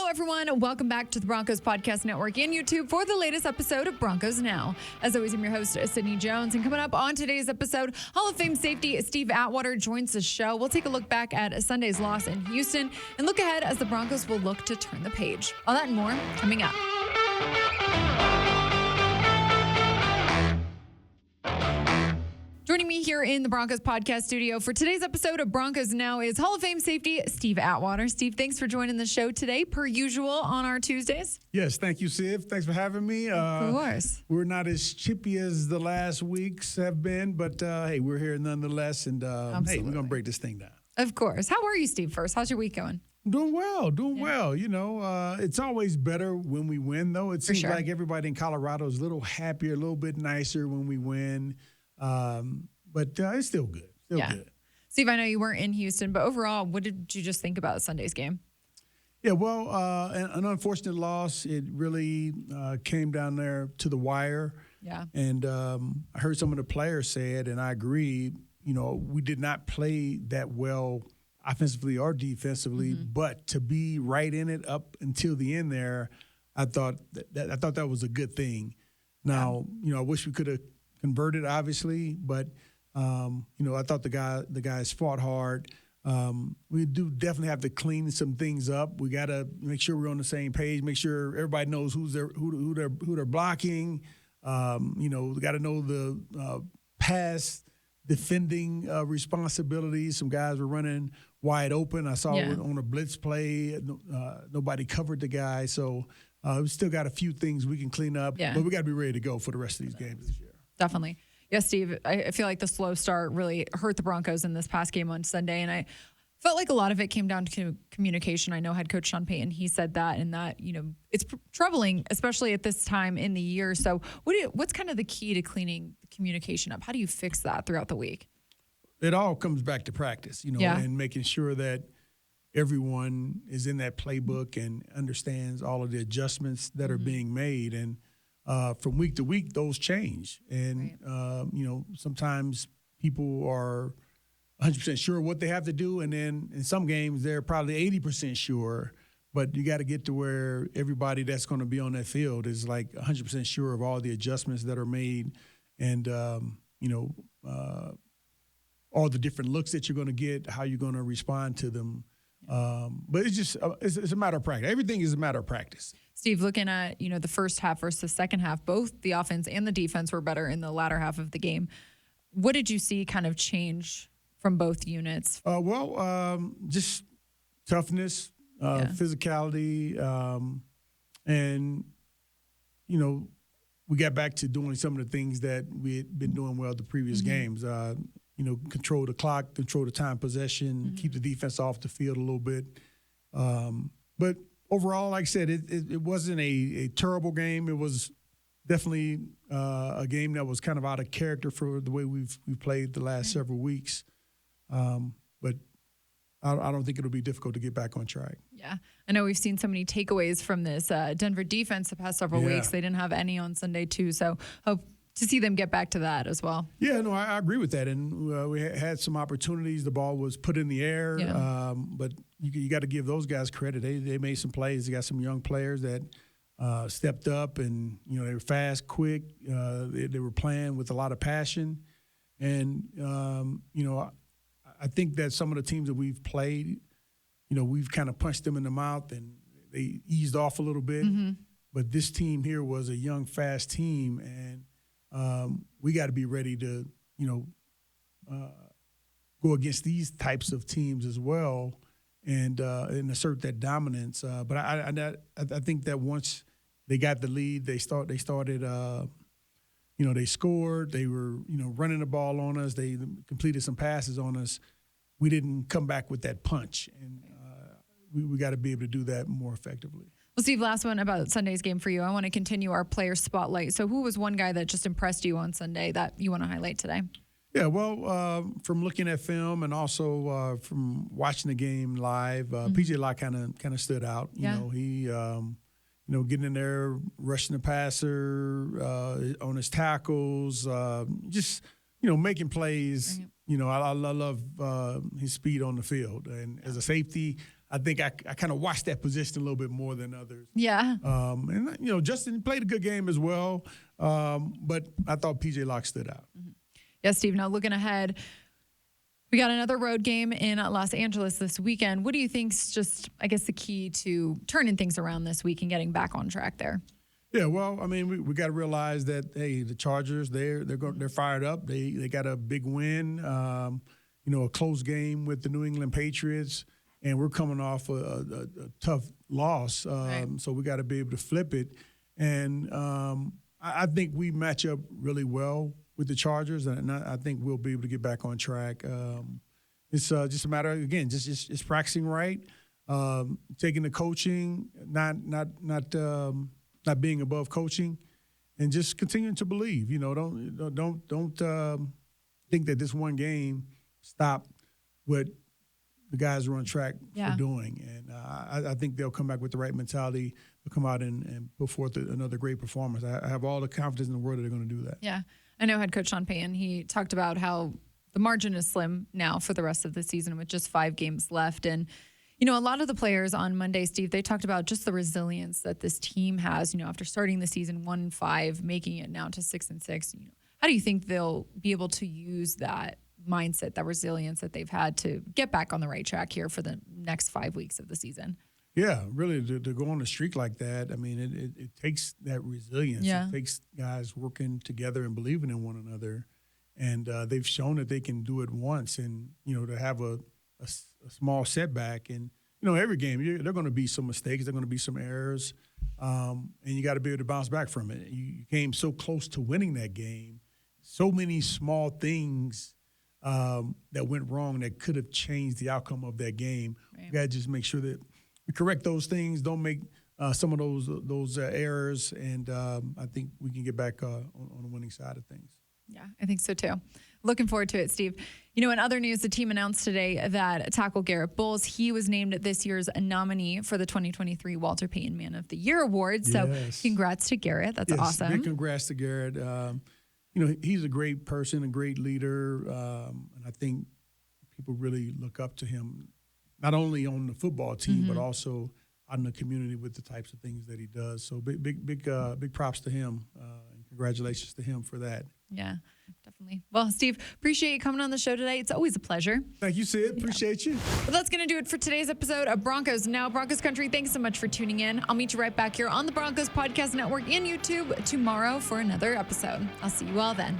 Hello, everyone. Welcome back to the Broncos Podcast Network and YouTube for the latest episode of Broncos Now. As always, I'm your host, Sydney Jones. And coming up on today's episode, Hall of Fame safety Steve Atwater joins the show. We'll take a look back at Sunday's loss in Houston and look ahead as the Broncos will look to turn the page. All that and more coming up. Joining me here in the Broncos Podcast studio for today's episode of Broncos Now is Hall of Fame safety Steve Atwater. Steve, thanks for joining the show today, per usual, on our Tuesdays. Yes, thank you, Siv. Thanks for having me. Of course. We're not as chippy as the last weeks have been, but hey, we're here nonetheless, and hey, we're going to break this thing down. Of course. How are you, Steve, first? How's your week going? Doing well. You know, it's always better when we win, though. It seems like everybody in Colorado is a little happier, a little bit nicer when we win. But it's still good. Good. Steve, I know you weren't in Houston, but overall, what did you just think about Sunday's game? Yeah, well, an unfortunate loss. It really came down there to the wire. Yeah. And I heard some of the players say it, and I agree. You know, we did not play that well offensively or defensively, but to be right in it up until the end there, I thought that was a good thing. Now, you know, I wish we could have converted, obviously, but you know, I thought the guys fought hard. We do definitely have to clean some things up. We got to make sure we're on the same page. Make sure everybody knows who they're blocking. You know, we got to know the pass defending responsibilities. Some guys were running wide open. I saw it on a blitz play. Nobody covered the guy, so we still got a few things we can clean up. Yeah. But we got to be ready to go for the rest of these games this year. Definitely. Yes, Steve, I feel like the slow start really hurt the Broncos in this past game on Sunday, and I felt like a lot of it came down to communication. I know head coach Sean Payton, he said that, and that, you know, it's troubling, especially at this time in the year. So what's kind of the key to cleaning the communication up? How do you fix that throughout the week? It all comes back to practice, you know, and making sure that everyone is in that playbook and understands all of the adjustments that are being made. And from week to week, those change. And, you know, sometimes people are 100% sure what they have to do. And then in some games, they're probably 80% sure. But you got to get to where everybody that's going to be on that field is like 100% sure of all the adjustments that are made and, you know, all the different looks that you're going to get, how you're going to respond to them. But it's just it's a matter of practice. Everything is a matter of practice. Steve, looking at, you know, the first half versus the second half, both the offense and the defense were better in the latter half of the game. What did you see kind of change from both units? Just toughness, physicality, and, you know, we got back to doing some of the things that we had been doing well the previous games. You know, control the clock, control the time possession, keep the defense off the field a little bit. But overall, like I said, it wasn't a terrible game. It was definitely a game that was kind of out of character for the way we've played the last several weeks. But I don't think it'll be difficult to get back on track. Yeah. I know we've seen so many takeaways from this Denver defense the past several weeks. They didn't have any on Sunday, too. So hope to see them get back to that as well. Yeah, no, I agree with that. And we had some opportunities. The ball was put in the air. But you got to give those guys credit. They made some plays. They got some young players that stepped up and, you know, they were fast, quick. They were playing with a lot of passion. And, you know, I think that some of the teams that we've played, you know, we've kind of punched them in the mouth and they eased off a little bit. But this team here was a young, fast team, and we got to be ready to, you know, go against these types of teams as well and assert that dominance. But I think that once they got the lead, they started. You know, they scored. They were, you know, running the ball on us. They completed some passes on us. We didn't come back with that punch, and we got to be able to do that more effectively. Well, Steve, last one about Sunday's game for you. I want to continue our player spotlight. So who was one guy that just impressed you on Sunday that you want to highlight today? Yeah, well, from looking at film and also from watching the game live, PJ Locke kind of stood out. You know, he you know, getting in there, rushing the passer, on his tackles, just, you know, making plays. You know, I love his speed on the field. And as a safety, I think I kind of watched that position a little bit more than others. Yeah. And, Justin played a good game as well, but I thought P.J. Locke stood out. Mm-hmm. Yeah, Steve, now looking ahead, we got another road game in Los Angeles this weekend. What do you think's just, I guess, the key to turning things around this week and getting back on track there? Yeah, well, I mean, we got to realize that, hey, the Chargers, they're fired up. They got a big win, a close game with the New England Patriots, and we're coming off a tough loss. Right. So we got to be able to flip it. And I think we match up really well with the Chargers, and I think we'll be able to get back on track. It's just a matter of, again, just practicing right, taking the coaching, not being above coaching, and just continuing to believe. Don't think that this one game stopped what the guys are on track for doing. And I think they'll come back with the right mentality. They'll come out and put forth another great performance. I have all the confidence in the world that they're going to do that. Yeah. I know head coach Sean Payton, he talked about how the margin is slim now for the rest of the season with just 5 games left. And a lot of the players on Monday, Steve, they talked about just the resilience that this team has, after starting the season 1-5, making it now to 6-6. How do you think they'll be able to use that mindset, that resilience that they've had to get back on the right track here for the next 5 weeks of the season? Yeah, really, to go on a streak like that, I mean, it takes that resilience. Yeah. It takes guys working together and believing in one another. And they've shown that they can do it once. And, to have a small setback. And, every game, there are going to be some mistakes. There are going to be some errors. And you got to be able to bounce back from it. You came so close to winning that game. So many small things that went wrong that could have changed the outcome of that game. Right. We got to just make sure that we correct those things, don't make some of those errors, and I think we can get back on the winning side of things. Yeah, I think so too. Looking forward to it, Steve. In other news, the team announced today that tackle Garrett Bulls, he was named this year's nominee for the 2023 Walter Payton Man of the Year Award. So congrats to Garrett. That's awesome. Big congrats to Garrett. He's a great person, a great leader, and I think people really look up to him, not only on the football team, but also out in the community with the types of things that he does. So big props to him, and congratulations to him for that. Yeah, definitely. Well, Steve, appreciate you coming on the show today. It's always a pleasure. Thank you, Sid. Appreciate you. Well, that's going to do it for today's episode of Broncos Now. Broncos Country, thanks so much for tuning in. I'll meet you right back here on the Broncos Podcast Network and YouTube tomorrow for another episode. I'll see you all then.